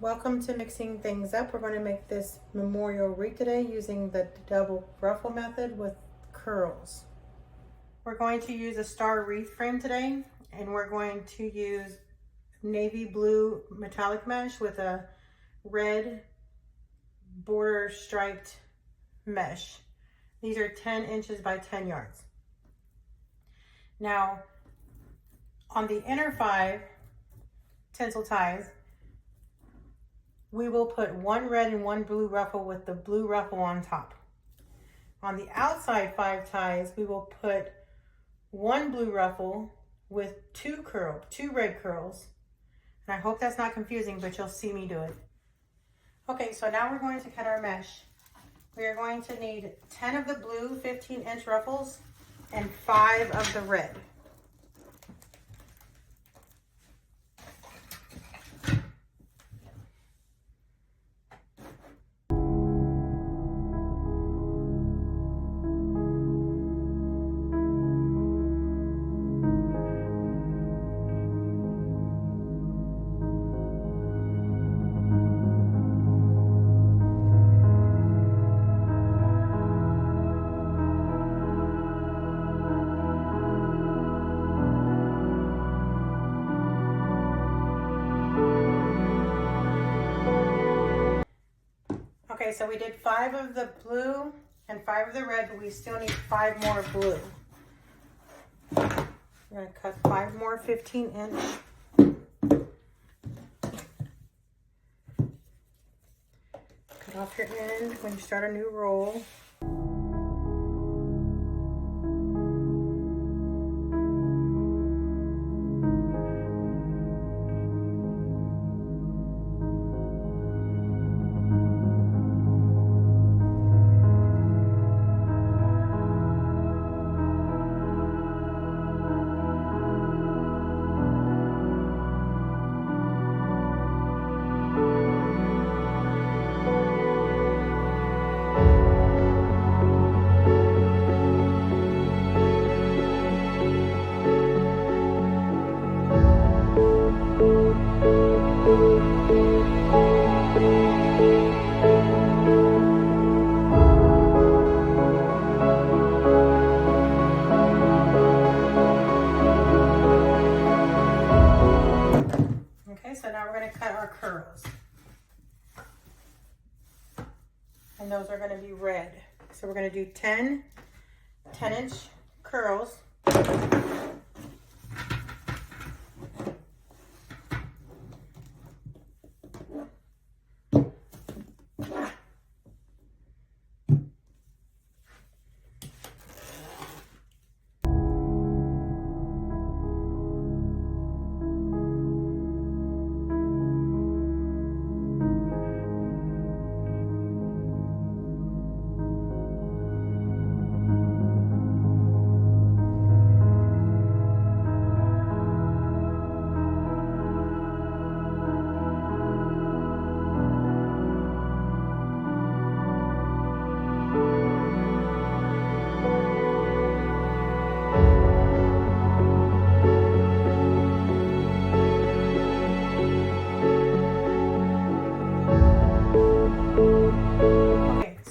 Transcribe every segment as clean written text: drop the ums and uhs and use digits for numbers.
Welcome to Mixing Things Up. We're going to make this memorial wreath today using the double ruffle method with curls. We're going to use a star wreath frame today, and we're going to use navy blue metallic mesh with a red border striped mesh. These are 10 inches by 10 yards. Now, on the inner 5 tinsel ties, we will put one red and one blue ruffle with the blue ruffle on top. On the outside 5 ties, we will put one blue ruffle with two red curls. And I hope that's not confusing, but you'll see me do it. Okay, so now we're going to cut our mesh. We are going to need 10 of the blue 15-inch ruffles and 5 of the red. Okay, so we did 5 of the blue and 5 of the red, but we still need 5 more blue. We're going to cut 5 more 15-inch. Cut off your end when you start a new roll. Okay, so now we're going to cut our curls. And those are going to be red. So we're going to do 10 10-inch curls.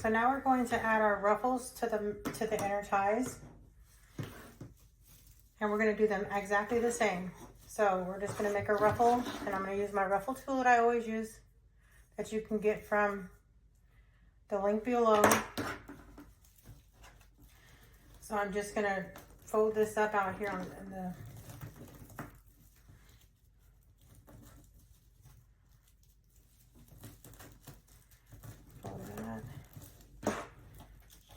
So now we're going to add our ruffles to the inner ties, and we're going to do them exactly the same. So we're just going to make a ruffle, and I'm going to use my ruffle tool that I always use, that you can get from the link below. So I'm just going to fold this up out here on the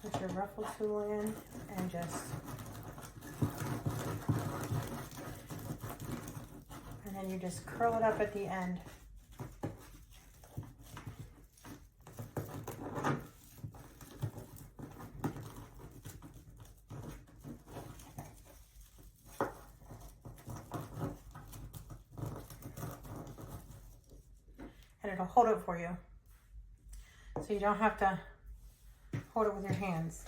put your ruffle tool in and then you just curl it up at the end. And it'll hold it for you. So you don't have to hold it with your hands.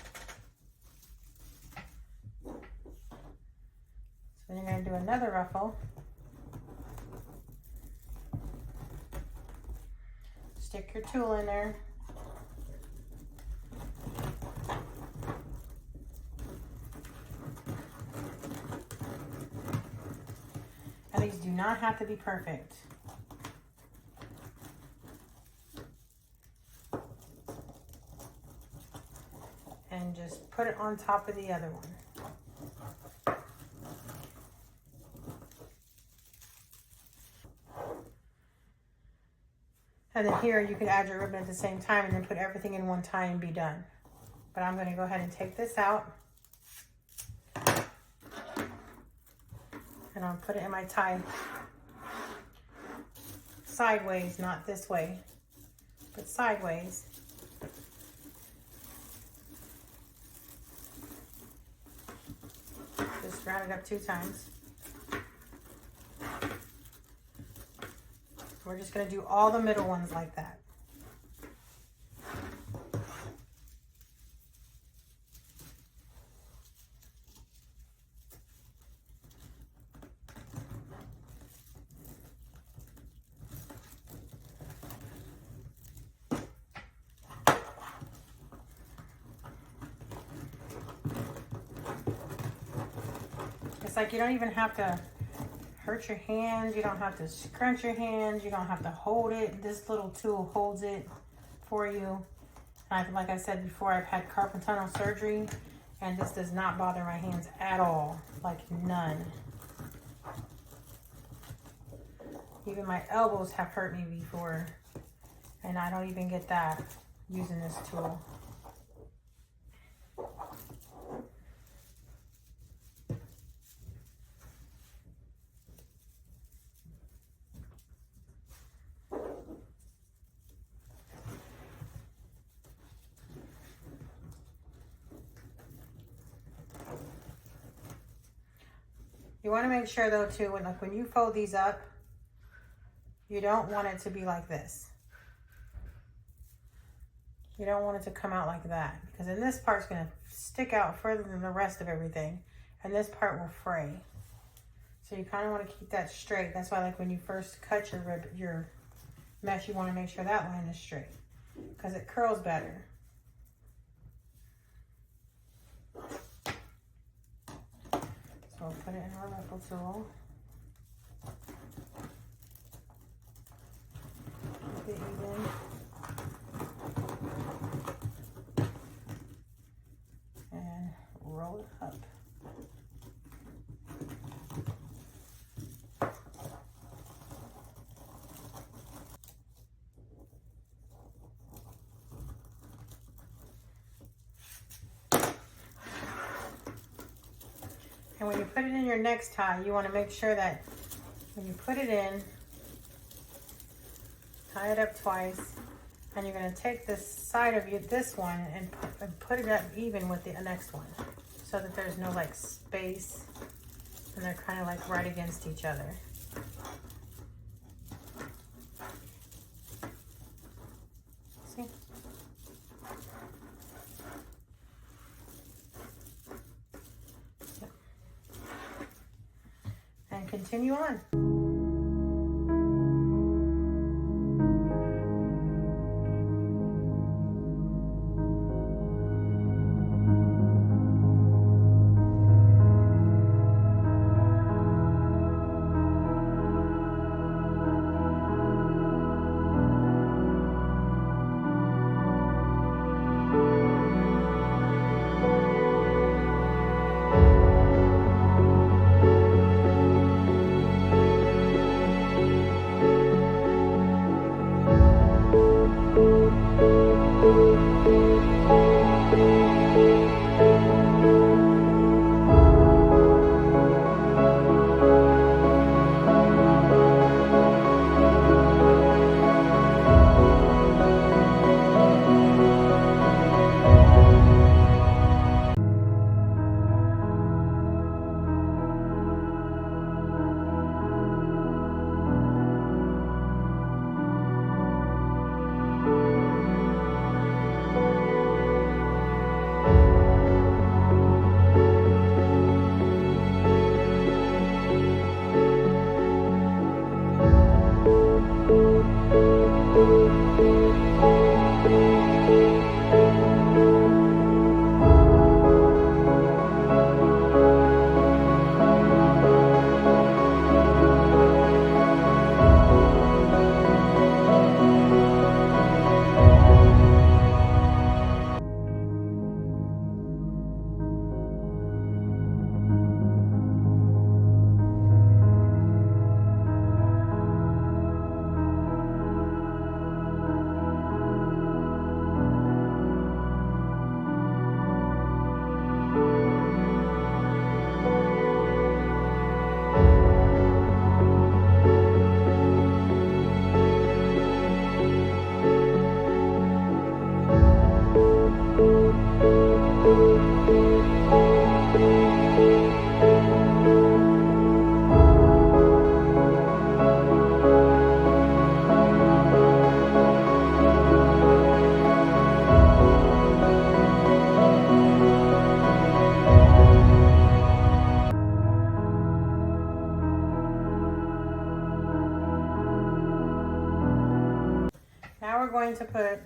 So then you're going to do another ruffle. stick your tool in there. And these do not have to be perfect. And just put it on top of the other one. And then here you could add your ribbon at the same time and then put everything in one tie and be done. But I'm going to go ahead and take this out. And I'll put it in my tie sideways, not this way, but sideways. Just round it up 2 times. We're just going to do all the middle ones like that. It's like you don't even have to hurt your hands, you don't have to scrunch your hands, you don't have to hold it. This little tool holds it for you. Like I said before, I've had carpal tunnel surgery and this does not bother my hands at all, like none. Even my elbows have hurt me before and I don't even get that using this tool. You want to make sure though too, when you fold these up, you don't want it to be like this. You don't want it to come out like that because then this part's going to stick out further than the rest of everything and this part will fray. So you kind of want to keep that straight. That's why like when you first cut your mesh, you want to make sure that line is straight because it curls better. So we'll put it in our ruffle tool. Keep it even. And roll it up. And when you put it in your next tie, you want to make sure that when you put it in, tie it up twice, and you're going to take this side of this one and put it up even with the next one so that there's no like space and they're kind of like right against each other. See? And continue on. going to put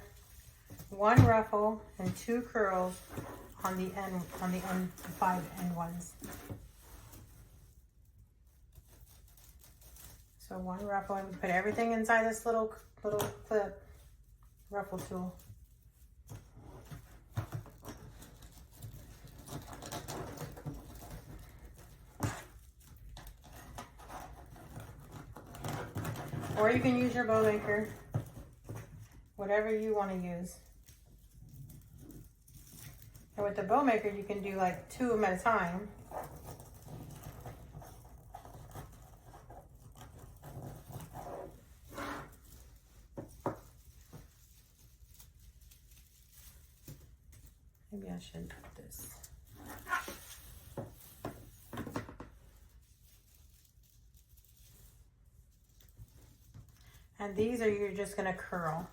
1 ruffle and 2 curls on the end, the 5 end ones. So 1 ruffle, and we put everything inside this little clip ruffle tool. Or you can use your bow maker, whatever you want to use. And with the bow maker, you can do like 2 of them at a time. Maybe I should put this. And these are you're just gonna curl.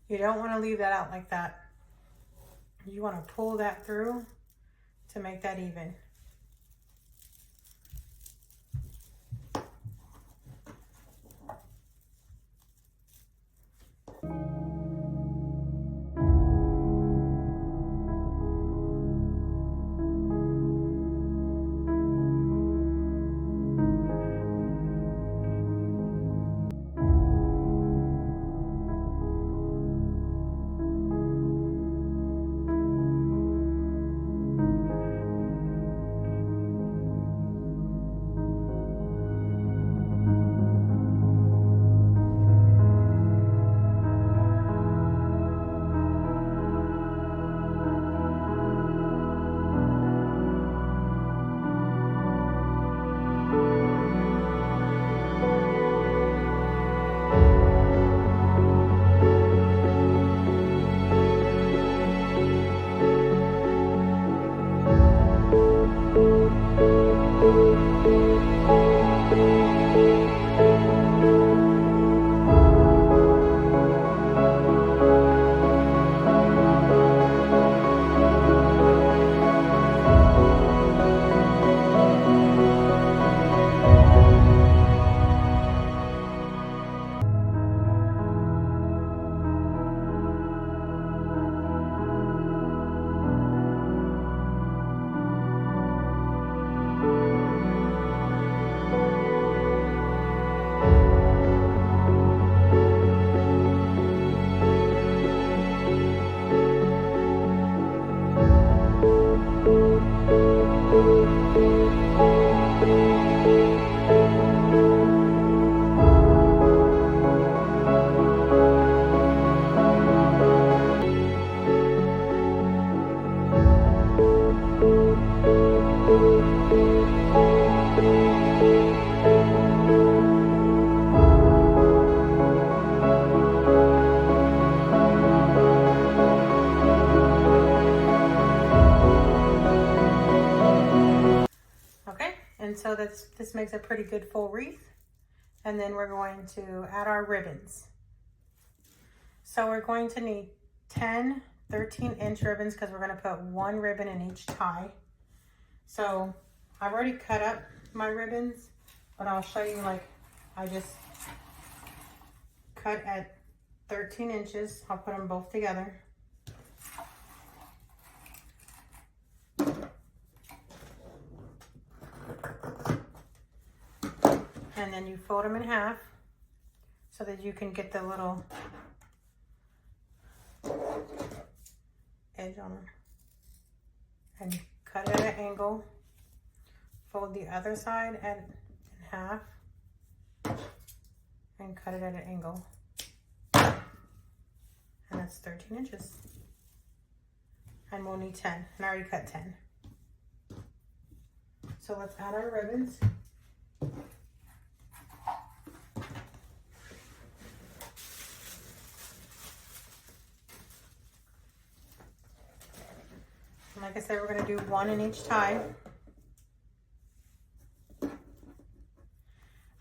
You don't want to leave that out like that. You want to pull that through to make that even. And so this makes a pretty good full wreath. And then we're going to add our ribbons. So we're going to need 10 13-inch ribbons because we're going to put one ribbon in each tie. So I've already cut up my ribbons, but I'll show you, like, I just cut at 13 inches. I'll put them both together. And then you fold them in half so that you can get the little edge on them. And cut it at an angle. Fold the other side in half and cut it at an angle. And that's 13 inches. And we'll need 10. And I already cut 10. So let's add our ribbons. And like I said, we're going to do one in each tie.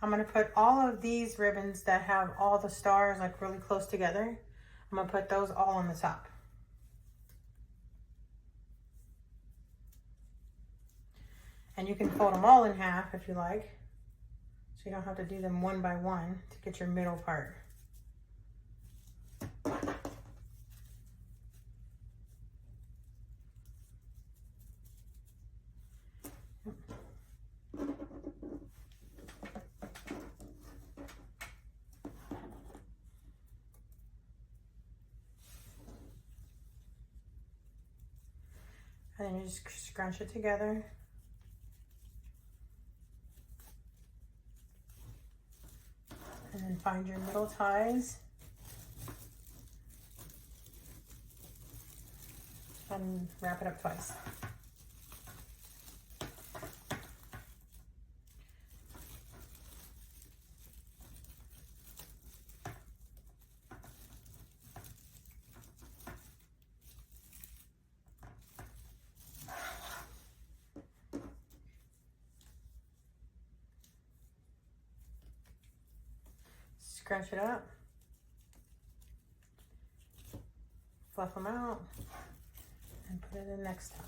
I'm going to put all of these ribbons that have all the stars like really close together. I'm going to put those all on the top. And you can fold them all in half if you like. So you don't have to do them one by one to get your middle part. And then you just scrunch it together. And then find your middle ties. And wrap it up twice. Scrunch it up, fluff them out, and put it in the next tie.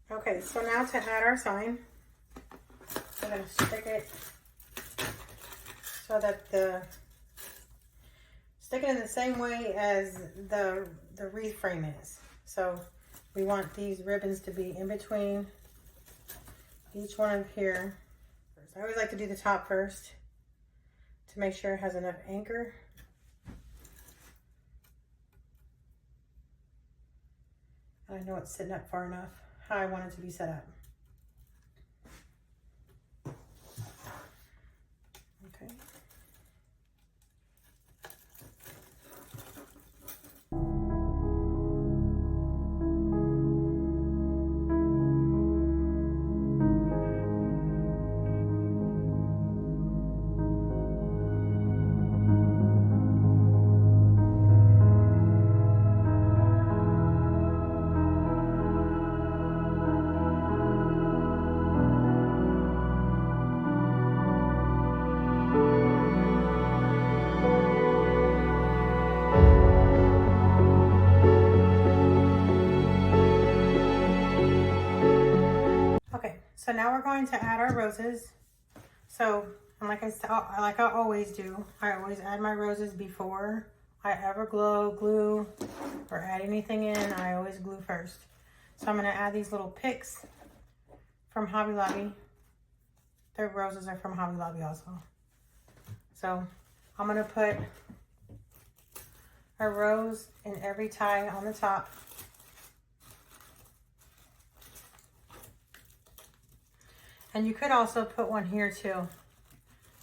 Okay, so now to add our sign, we're going to stick it so that stick it in the same way as the wreath frame is. So we want these ribbons to be in between each one of here. I always like to do the top first to make sure it has enough anchor. I know it's sitting up far enough, how I want it to be set up. Okay. So now we're going to add our roses. So, like I always do, I always add my roses before I ever glue or add anything in. I always glue first. So I'm going to add these little picks from Hobby Lobby. Their roses are from Hobby Lobby also. So I'm going to put a rose in every tie on the top. And you could also put one here too,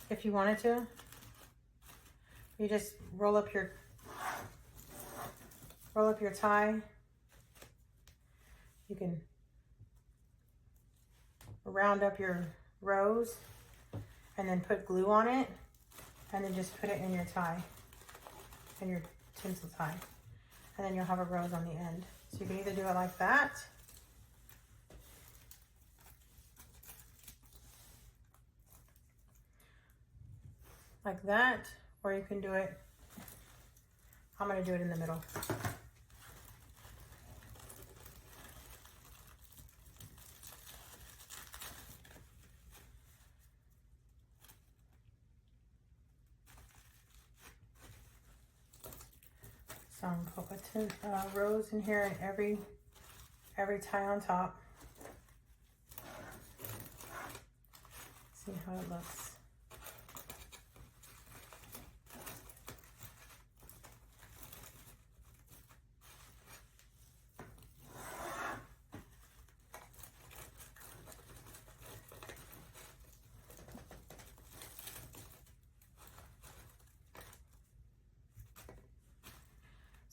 if you wanted to. You just roll up your tie. You can round up your rose and then put glue on it, and then just put it in your tie, in your tinsel tie. And then you'll have a rose on the end. So you can either do it like that, like that, or you can do it, I'm going to do it in the middle. So I'm going to put a rose in here and every tie on top. See how it looks.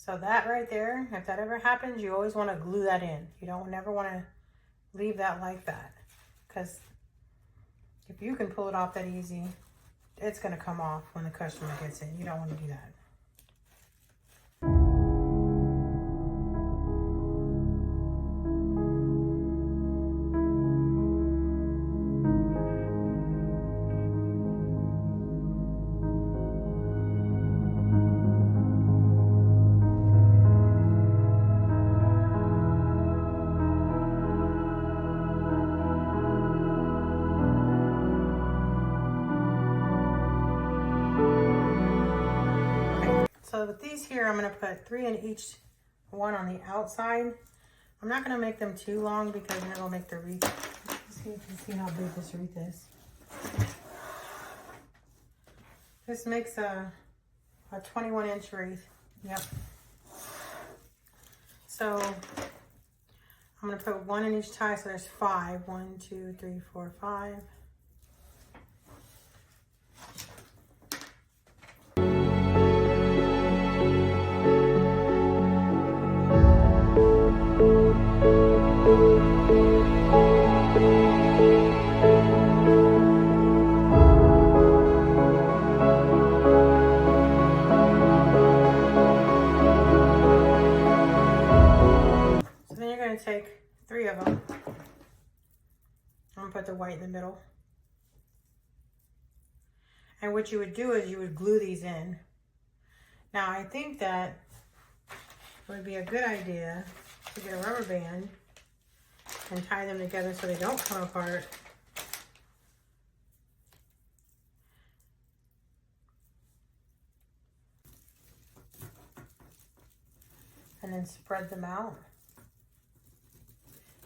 So that right there, if that ever happens, you always want to glue that in. You don't never want to leave that like that, because if you can pull it off that easy, it's going to come off when the customer gets in. You don't want to do that. So with these here, I'm going to put 3 in each one on the outside. I'm not going to make them too long because then it'll make the wreath. Let's see if you can see how big this wreath is. This makes a 21-inch wreath. Yep. So I'm going to put 1 in each tie, so there's 5. 1, 2, 3, 4, 5. Take 3 of them. I'm gonna put the white in the middle. And what you would do is you would glue these in. Now I think that it would be a good idea to get a rubber band and tie them together so they don't come apart. And then spread them out.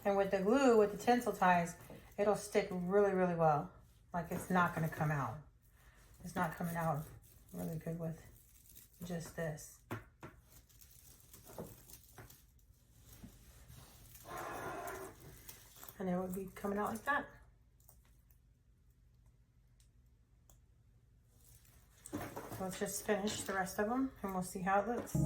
And with the glue, with the tinsel ties, it'll stick really, really well. Like it's not gonna come out. It's not coming out really good with just this. And it would be coming out like that. So let's just finish the rest of them and we'll see how it looks.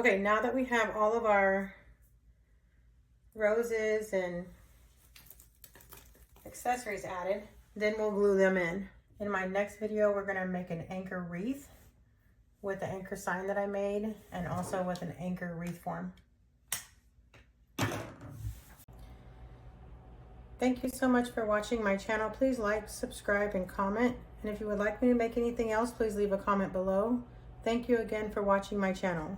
Okay, now that we have all of our roses and accessories added, then we'll glue them in. In my next video, we're gonna make an anchor wreath with the anchor sign that I made and also with an anchor wreath form. Thank you so much for watching my channel. Please like, subscribe, and comment. And if you would like me to make anything else, please leave a comment below. Thank you again for watching my channel.